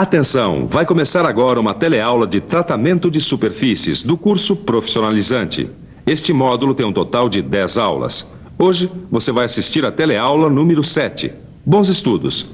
Atenção, vai começar agora uma teleaula de tratamento de superfícies do curso profissionalizante. Este módulo tem um total de 10 aulas. Hoje você vai assistir a teleaula número 7. Bons estudos!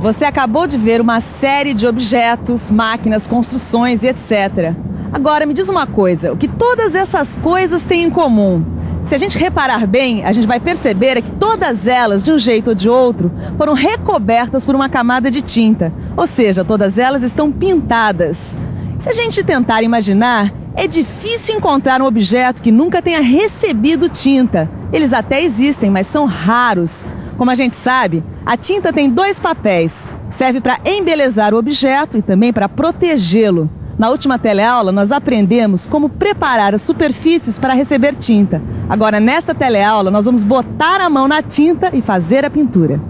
Você acabou de ver uma série de objetos, máquinas, construções e etc. Agora, me diz uma coisa, o que todas essas coisas têm em comum? Se a gente reparar bem, a gente vai perceber que todas elas, de um jeito ou de outro, foram recobertas por uma camada de tinta. Ou seja, todas elas estão pintadas. Se a gente tentar imaginar, é difícil encontrar um objeto que nunca tenha recebido tinta. Eles até existem, mas são raros. Como a gente sabe, a tinta tem dois papéis. Serve para embelezar o objeto e também para protegê-lo. Na última teleaula, nós aprendemos como preparar as superfícies para receber tinta. Agora, nesta teleaula, nós vamos botar a mão na tinta e fazer a pintura.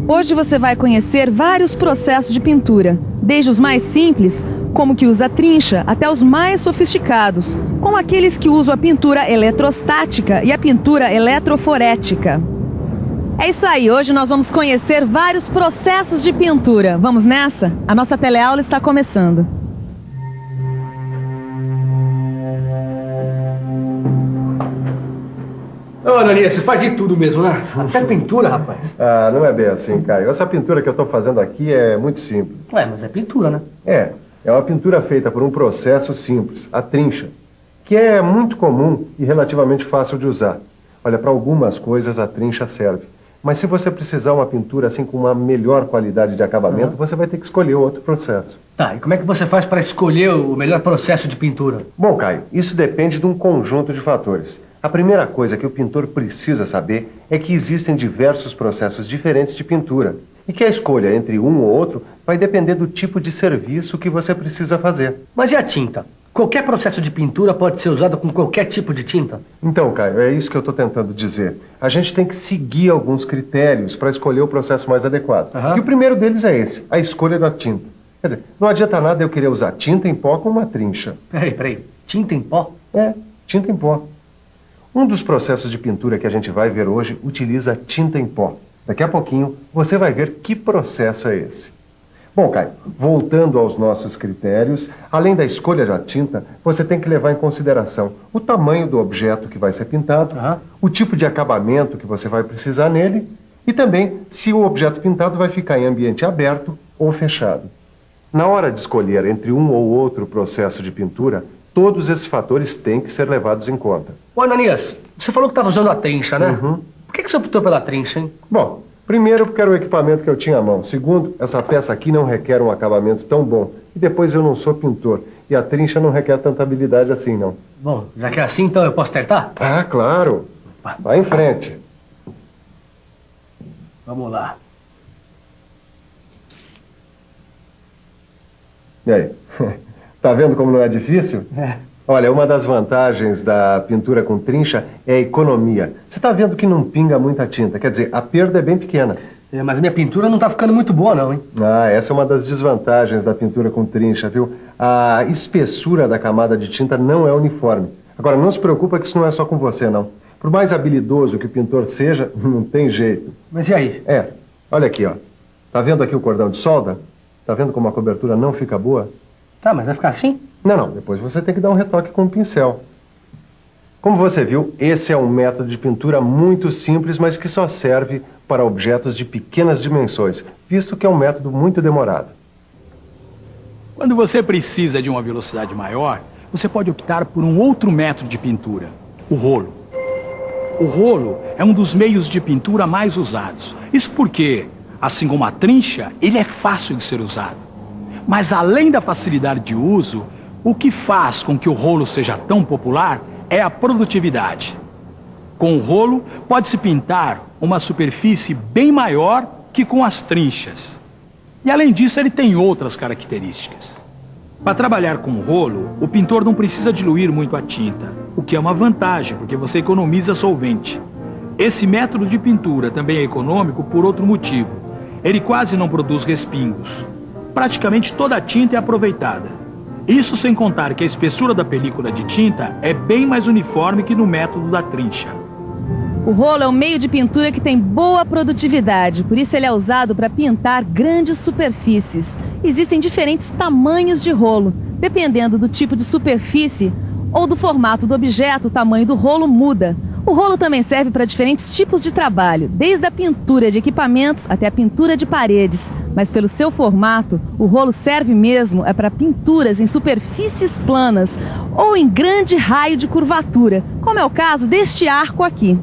Hoje você vai conhecer vários processos de pintura, desde os mais simples, como que usa trincha, até os mais sofisticados, como aqueles que usam a pintura eletrostática e a pintura eletroforética. É isso aí, hoje nós vamos conhecer vários processos de pintura. Vamos nessa? A nossa teleaula está começando. Ô, Ananias, você faz de tudo mesmo, né? Até pintura, rapaz. Ah, não é bem assim, Caio. Essa pintura que eu estou fazendo aqui é muito simples. Ué, mas é pintura, né? É uma pintura feita por um processo simples, a trincha, que é muito comum e relativamente fácil de usar. Olha, para algumas coisas a trincha serve. Mas se você precisar uma pintura assim com uma melhor qualidade de acabamento, você vai ter que escolher outro processo. Tá, e como é que você faz para escolher o melhor processo de pintura? Bom, Caio, isso depende de um conjunto de fatores. A primeira coisa que o pintor precisa saber é que existem diversos processos diferentes de pintura e que a escolha entre um ou outro vai depender do tipo de serviço que você precisa fazer. Mas e a tinta? Qualquer processo de pintura pode ser usado com qualquer tipo de tinta? Então, Caio, é isso que eu estou tentando dizer. A gente tem que seguir alguns critérios para escolher o processo mais adequado. E o primeiro deles é esse, a escolha da tinta. Quer dizer, não adianta nada eu querer usar tinta em pó com uma trincha. Peraí, tinta em pó? É, tinta em pó. Um dos processos de pintura que a gente vai ver hoje utiliza tinta em pó. Daqui a pouquinho você vai ver que processo é esse. Bom, Caio, voltando aos nossos critérios, além da escolha da tinta, você tem que levar em consideração o tamanho do objeto que vai ser pintado, o tipo de acabamento que você vai precisar nele e também se o objeto pintado vai ficar em ambiente aberto ou fechado. Na hora de escolher entre um ou outro processo de pintura, todos esses fatores têm que ser levados em conta. Ô, Ananias, você falou que estava usando a trincha, né? Por que você optou pela trincha, hein? Bom, primeiro, porque era o equipamento que eu tinha à mão. Segundo, essa peça aqui não requer um acabamento tão bom. E depois, eu não sou pintor. E a trincha não requer tanta habilidade assim, não. Bom, já que é assim, então eu posso tentar? Ah, claro. Vai em frente. Vamos lá. E aí? Tá vendo como não é difícil? Olha, uma das vantagens da pintura com trincha é a economia. Você está vendo que não pinga muita tinta, quer dizer, a perda é bem pequena. Mas a minha pintura não está ficando muito boa, não, hein? Ah, essa é uma das desvantagens da pintura com trincha, viu? A espessura da camada de tinta não é uniforme. Agora, não se preocupa que isso não é só com você, não. Por mais habilidoso que o pintor seja, não tem jeito. Mas e aí? Olha aqui, ó. Tá vendo aqui o cordão de solda? Tá vendo como a cobertura não fica boa? Tá, mas vai ficar assim? Não, depois você tem que dar um retoque com o pincel. Como você viu, esse é um método de pintura muito simples, mas que só serve para objetos de pequenas dimensões, visto que é um método muito demorado. Quando você precisa de uma velocidade maior, você pode optar por um outro método de pintura, o rolo. O rolo é um dos meios de pintura mais usados. Isso porque, assim como a trincha, ele é fácil de ser usado. Mas além da facilidade de uso, o que faz com que o rolo seja tão popular é a produtividade. Com o rolo, pode-se pintar uma superfície bem maior que com as trinchas. E além disso, ele tem outras características. Para trabalhar com o rolo, o pintor não precisa diluir muito a tinta, o que é uma vantagem, porque você economiza solvente. Esse método de pintura também é econômico por outro motivo. Ele quase não produz respingos. Praticamente toda a tinta é aproveitada. Isso sem contar que a espessura da película de tinta é bem mais uniforme que no método da trincha. O rolo é um meio de pintura que tem boa produtividade, por isso ele é usado para pintar grandes superfícies. Existem diferentes tamanhos de rolo. Dependendo do tipo de superfície ou do formato do objeto, o tamanho do rolo muda. O rolo também serve para diferentes tipos de trabalho, desde a pintura de equipamentos até a pintura de paredes. Mas pelo seu formato, o rolo serve mesmo para pinturas em superfícies planas ou em grande raio de curvatura, como é o caso deste arco aqui.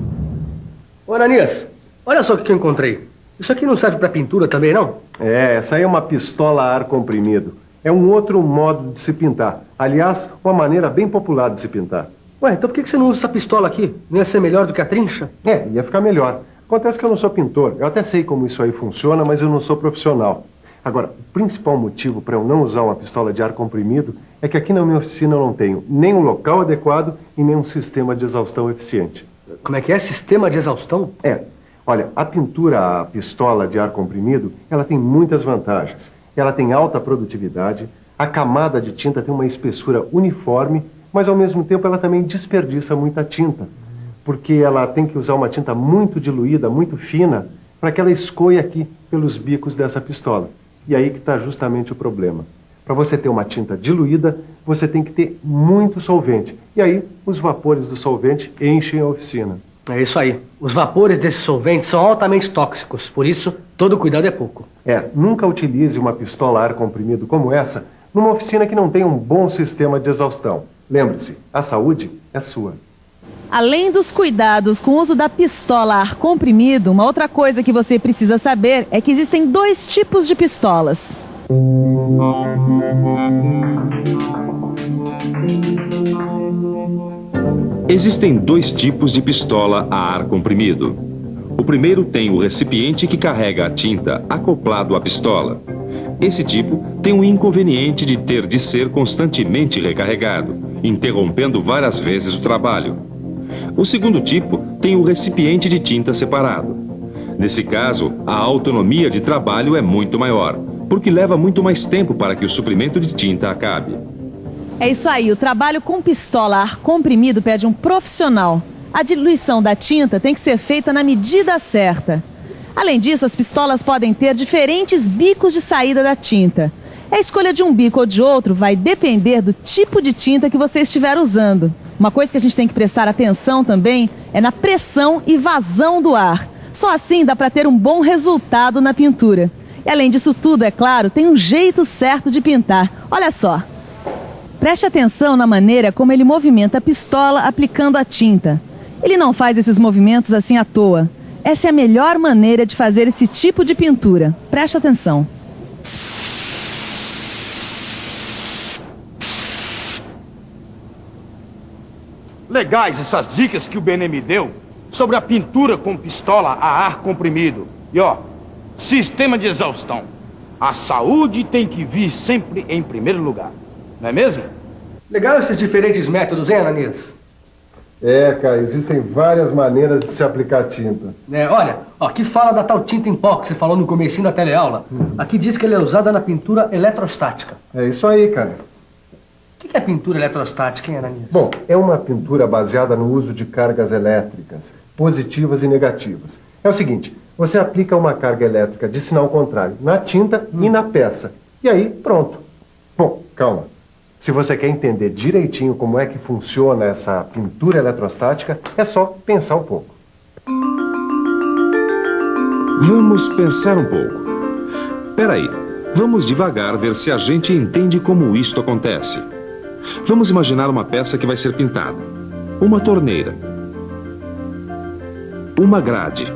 Ô, Ananias, olha só o que eu encontrei. Isso aqui não serve para pintura também, não? Essa aí é uma pistola a ar comprimido. É um outro modo de se pintar. Aliás, uma maneira bem popular de se pintar. Ué, então por que você não usa essa pistola aqui? Não ia ser melhor do que a trincha? Ia ficar melhor. Acontece que eu não sou pintor. Eu até sei como isso aí funciona, mas eu não sou profissional. Agora, o principal motivo para eu não usar uma pistola de ar comprimido é que aqui na minha oficina eu não tenho nem um local adequado e nem um sistema de exaustão eficiente. Como é que é? Sistema de exaustão? Olha, a pintura a pistola de ar comprimido, ela tem muitas vantagens. Ela tem alta produtividade, a camada de tinta tem uma espessura uniforme, mas ao mesmo tempo ela também desperdiça muita tinta, porque ela tem que usar uma tinta muito diluída, muito fina, para que ela escoe aqui pelos bicos dessa pistola. E aí que está justamente o problema. Para você ter uma tinta diluída, você tem que ter muito solvente. E aí, os vapores do solvente enchem a oficina. É isso aí. Os vapores desse solvente são altamente tóxicos, por isso, todo cuidado é pouco. Nunca utilize uma pistola a ar comprimido como essa numa oficina que não tem um bom sistema de exaustão. Lembre-se, a saúde é sua. Além dos cuidados com o uso da pistola a ar comprimido, uma outra coisa que você precisa saber é que existem 2 tipos de pistolas. Existem 2 tipos de pistola a ar comprimido. O primeiro tem o recipiente que carrega a tinta acoplado à pistola. Esse tipo tem o inconveniente de ter de ser constantemente recarregado, interrompendo várias vezes o trabalho. O segundo tipo tem o recipiente de tinta separado. Nesse caso, a autonomia de trabalho é muito maior, porque leva muito mais tempo para que o suprimento de tinta acabe. É isso aí, o trabalho com pistola a ar comprimido pede um profissional. A diluição da tinta tem que ser feita na medida certa. Além disso, as pistolas podem ter diferentes bicos de saída da tinta. A escolha de um bico ou de outro vai depender do tipo de tinta que você estiver usando. Uma coisa que a gente tem que prestar atenção também é na pressão e vazão do ar. Só assim dá para ter um bom resultado na pintura. E além disso tudo, é claro, tem um jeito certo de pintar. Olha só. Preste atenção na maneira como ele movimenta a pistola aplicando a tinta. Ele não faz esses movimentos assim à toa. Essa é a melhor maneira de fazer esse tipo de pintura. Preste atenção. Legais essas dicas que o Benê me deu sobre a pintura com pistola a ar comprimido. E sistema de exaustão. A saúde tem que vir sempre em primeiro lugar. Não é mesmo? Legal esses diferentes métodos, hein, Ananias? Cara, existem várias maneiras de se aplicar tinta. Olha, aqui fala da tal tinta em pó que você falou no comecinho da teleaula. Aqui diz que ela é usada na pintura eletrostática. É isso aí, cara. O que é pintura eletrostática, hein, Ananias? Bom, é uma pintura baseada no uso de cargas elétricas, positivas e negativas. É o seguinte, você aplica uma carga elétrica de sinal contrário na tinta e na peça. E aí, pronto. Bom, calma. Se você quer entender direitinho como é que funciona essa pintura eletrostática, é só pensar um pouco. Vamos pensar um pouco. Peraí, vamos devagar ver se a gente entende como isto acontece. Vamos imaginar uma peça que vai ser pintada. Uma torneira. Uma grade.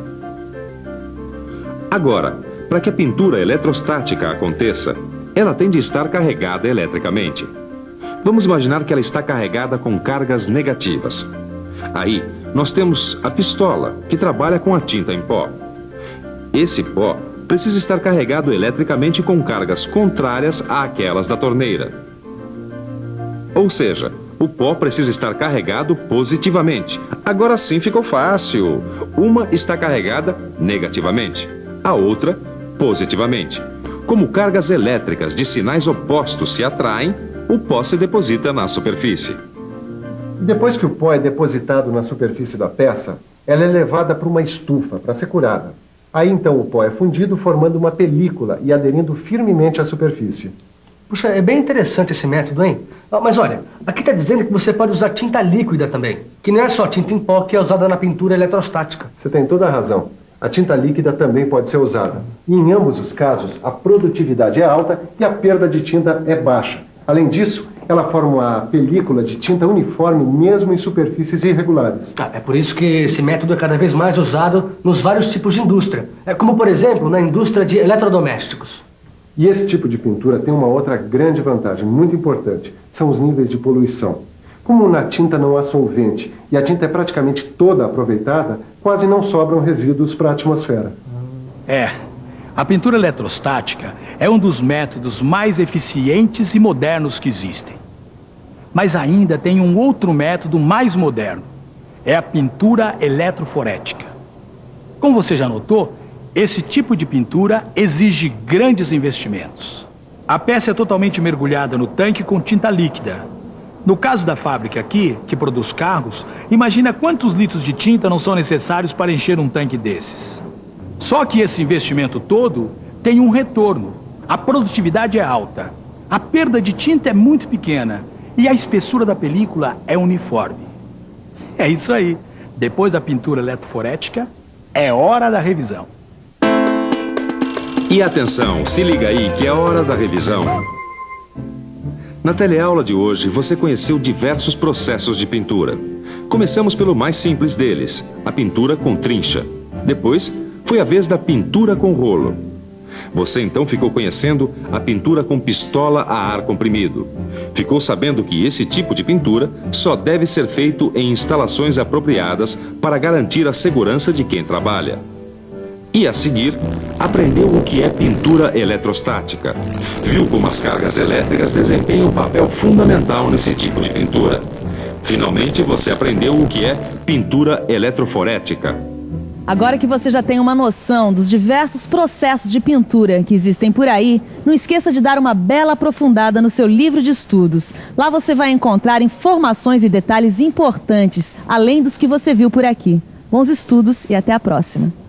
Agora, para que a pintura eletrostática aconteça, ela tem de estar carregada eletricamente. Vamos imaginar que ela está carregada com cargas negativas. Aí, nós temos a pistola, que trabalha com a tinta em pó. Esse pó precisa estar carregado eletricamente com cargas contrárias àquelas da torneira. Ou seja, o pó precisa estar carregado positivamente. Agora sim ficou fácil. Uma está carregada negativamente, a outra positivamente. Como cargas elétricas de sinais opostos se atraem, o pó se deposita na superfície. Depois que o pó é depositado na superfície da peça, ela é levada para uma estufa para ser curada. Aí então o pó é fundido formando uma película e aderindo firmemente à superfície. Puxa, é bem interessante esse método, hein? Mas olha, aqui está dizendo que você pode usar tinta líquida também, que não é só tinta em pó que é usada na pintura eletrostática. Você tem toda a razão. A tinta líquida também pode ser usada. E em ambos os casos, a produtividade é alta e a perda de tinta é baixa. Além disso, ela forma uma película de tinta uniforme mesmo em superfícies irregulares. É por isso que esse método é cada vez mais usado nos vários tipos de indústria. Como, por exemplo, na indústria de eletrodomésticos. E esse tipo de pintura tem uma outra grande vantagem, muito importante. São os níveis de poluição. Como na tinta não há solvente e a tinta é praticamente toda aproveitada, quase não sobram resíduos para a atmosfera. A pintura eletrostática é um dos métodos mais eficientes e modernos que existem. Mas ainda tem um outro método mais moderno. É a pintura eletroforética. Como você já notou, esse tipo de pintura exige grandes investimentos. A peça é totalmente mergulhada no tanque com tinta líquida. No caso da fábrica aqui, que produz carros, imagina quantos litros de tinta não são necessários para encher um tanque desses. Só que esse investimento todo tem um retorno. A produtividade é alta, a perda de tinta é muito pequena e a espessura da película é uniforme. É isso aí. Depois da pintura eletroforética, é hora da revisão. E atenção, se liga aí que é hora da revisão. Na teleaula de hoje, você conheceu diversos processos de pintura. Começamos pelo mais simples deles, a pintura com trincha. Depois, foi a vez da pintura com rolo. Você então ficou conhecendo a pintura com pistola a ar comprimido. Ficou sabendo que esse tipo de pintura só deve ser feito em instalações apropriadas para garantir a segurança de quem trabalha. E a seguir, aprendeu o que é pintura eletrostática. Viu como as cargas elétricas desempenham um papel fundamental nesse tipo de pintura. Finalmente, você aprendeu o que é pintura eletroforética. Agora que você já tem uma noção dos diversos processos de pintura que existem por aí, não esqueça de dar uma bela aprofundada no seu livro de estudos. Lá você vai encontrar informações e detalhes importantes, além dos que você viu por aqui. Bons estudos e até a próxima.